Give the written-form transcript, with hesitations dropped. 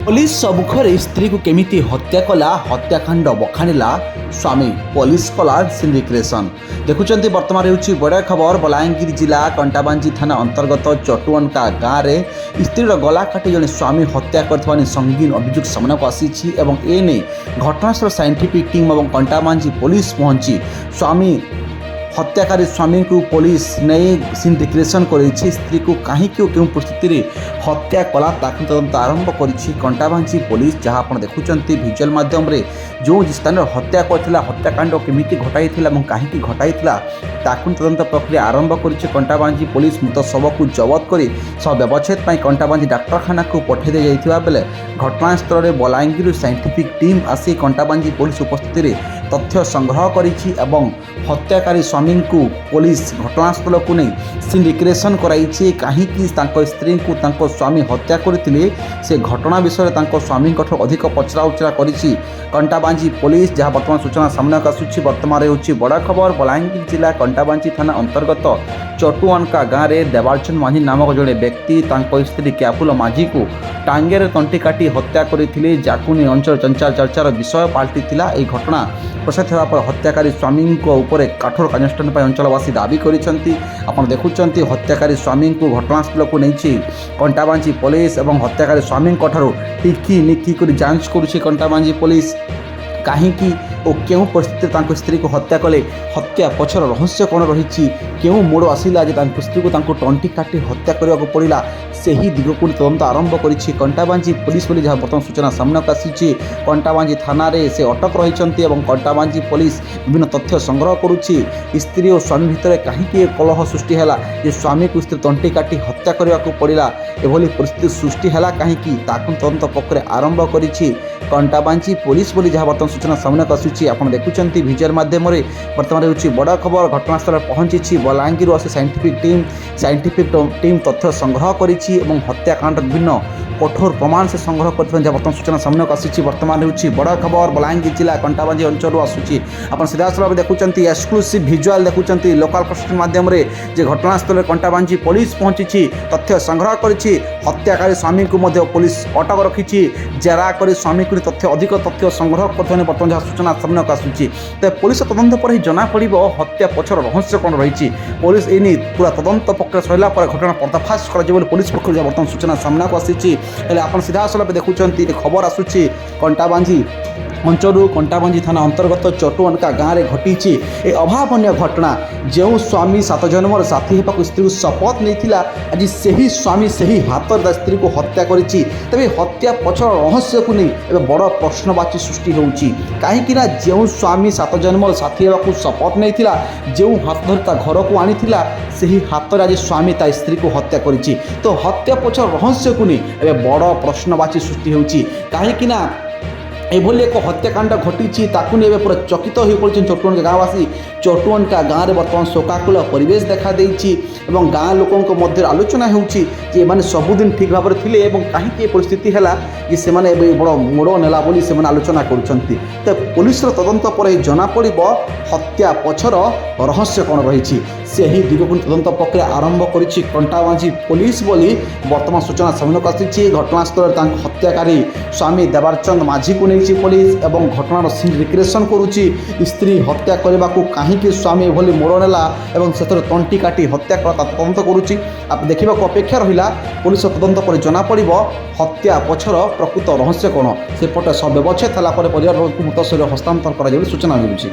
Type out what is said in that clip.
Police सम्मुखें स्त्री को केमिति हत्या कला हत्याकांड बखाणिला स्वामी पुलिस कला सिंडिकेशन देखुंत बर्तमान होची बड़ा खबर बलांगीर जिला कंटाबांजी थाना अंतर्गत चटुअनका गाँव में स्त्रीर गला काटी जड़े स्वामी हत्या कर संगीन अभियोग सामना को आसी एने घटनास्थल साइंटिफिक टीम और कंटाबांजी पुलिस पहुंची स्वामी हत्याकारी स्वामी को पुलिस नहीं सिंडिकेशन कर स्त्री को कहीं क्यों परिस्थिति में हत्या कला ताकि तदंत आरंभ कर कंटाबांजी पुलिस जहाँ आप देखुं भिजुआल मध्यम जो स्थान हत्या करथिला हत्याकांड केमिति घटाई कहीं घटाई ताकु तदंत प्रक्रिया आरंभ कर कंटाबांजी पुलिस मृत शव को जबत कर शव व्यवच्छेद कंटाबांजी डाक्तखाना को पठे दी जाइथिबा बेले घटनास्थल में बलांगीर साइंटिफिक टीम आसी कंटाबांजी पुलिस उपस्थिति में तथ्य संग्रह करिछि एवं हत्याकारी स्वामी को पुलिस घटनास्थल को नहीं सिंडिकेशन कराई कहीं स्त्री को स्वामी हत्या करते से घटना विषय स्वामी अधिक पचरा उचरा करिछि कंटाबांजी पुलिस जहाँ बर्तमान सूचना सामना आसूची बर्तमान होची बड़ा खबर बलांगीर जिला कंटाबांजी थाना अंतर्गत चटुअनका गाँव में देवार्चन माझी नामक जड़े व्यक्ति स्त्री क्याफुल माझी को टांगे तंटी काटी हत्या करते जाकुनी अंचल चंचल चर्चार विषय पलटि घटना प्रसाद होगा हत्याकारी स्वामी उपर कठोर कार्यानुष्ठान अंचलवासी दाबी करते देखुं हत्याकारी स्वामी को घटनास्थल को नहीं कंटाबांजी पुलिस और हत्याकारी स्वामी टिकी निकी कर जांच करुच्छे कंटाबांजी पुलिस कहीं और क्यों परिस्थिति स्त्री को हत्या कले हत्या पछर रहस्य कौन रही क्यों मोड़ आसला स्त्री को टंटी काटी हत्या करने को पड़ा से ही दिग को तदंत आरंभ कर कंटाबांजी पुलिस बोली जहाँ बर्तमान सूचना सामना आसी कंटाबांजी थाना रे से अटक रही कंटाबांजी पुलिस विभिन्न तथ्य संग्रह करुच्ची स्त्री और स्वामी भितर कहीं कलह सृष्टि है जे स्वामी को स्त्री तंटी काटी हत्या करने को पड़ा एभली परिस्थिति सृष्टि है कहीं तदंत प्रक्रिया आरंभ कर कंटाबांजी पुलिस बोली जहाँ बर्तमान सूचना सामना आसूची आप देखुं भिजुआल मध्यम बर्तमान होची बड़ा खबर घटनास्थल पहुंची बलांगीर आसी साइंटिफिक टीम तथ्य संग्रह कर हत्याकांड विभिन्न कठोर प्रमाण से संग्रह कर बर्तमान सूचना सामना आसी बर्तमान होची बड़ा खबर बलांगीर जिला कंटाबांजी अंचल आसूची आप सीधासल देखुं एक्सक्लूसिव भिजुआल देखुं लोकाल प्रशासन मध्यम घटनास्थल कंटाबांजी पुलिस पहुंची तथ्य संग्रह कर हत्याकारी स्वामी को पुलिस अटक रखी जेरा कर स्वामी को तथ्य अधिक तथ्य संग्रह कर बर्तमान जहाँ सूचना सामना आसूची तो पुलिस तदंत पर ही जना पड़ हत्या पछर रहस्य कौन रही पुलिस एने पूरा तदंत प्रक्रिया सरला घटना पर्दाफाश कर पुलिस पक्ष बर्तमान सूचना सामना को आसी आप सीधा आसल देखुं खबर आसूची कंटाबांजी अंचल कंटाबांजी थाना अंतर्गत चटुअनका गाँव में घटी ए अभावन घटना जो स्वामी 7 जन्मर साथी होगा स्त्री को शपथ नहीं आज से ही स्वामी से ही हाथ स्त्री को हत्या करी तेज हत्या पछर रहस्य को नहीं बड़ प्रश्नवाची सृष्टि होची कहीं जो स्वामी 7 जन्मर साथी होगा शपथ नहीं जो हाथ धरी घर को आनी से ही हाथ आज स्वामी ता स्त्री को हत्या करी तो हत्या पछर रहस्य को नहीं बड़ प्रश्नवाची सृष्टि होची कहीं एभली एक हत्याकांड घटी पूरा चकित हो पड़े चटुअनका गाँववासी चटुअनका गाँव में बर्तमान शोकाकुल परिवेश देखा देइछि एवं गाँ लोकों मध्य आलोचना होउछि जे माने सबुदिन ठीक भाव में थिले एवं कहीं परिस्थिति है कि से माने बड़ मोड़ नेला बोली से आलोचना करुछंती तो पुलिस तदंत पर जना पड़िबो हत्या पछर रहस्य कौन रही से ही दिग को तदंत प्रक्रिया आरंभ करिछि कंटाबांजी पुलिस बोली बर्तमान सूचना सामना आसी घटनास्थल हत्याकारी स्वामी देवारचंद माझी को नहीं पुलिस एवं घटनार सिंडिकेशन करुच्ची स्त्री हत्या करने को कहीं स्वामी एभली मोड़ नेला एवं से तंटी काटी हत्या तदंत करुच्ची आप देखा अपेक्षा रहा पुलिस तदंत पर जना पड़ हत्या पछर प्रकृत रहस्य कौन सेपटे शव व्यवच्छेद होगापर परिवार को मृत शरीर हस्तांतर कर सूचना मिलूँ।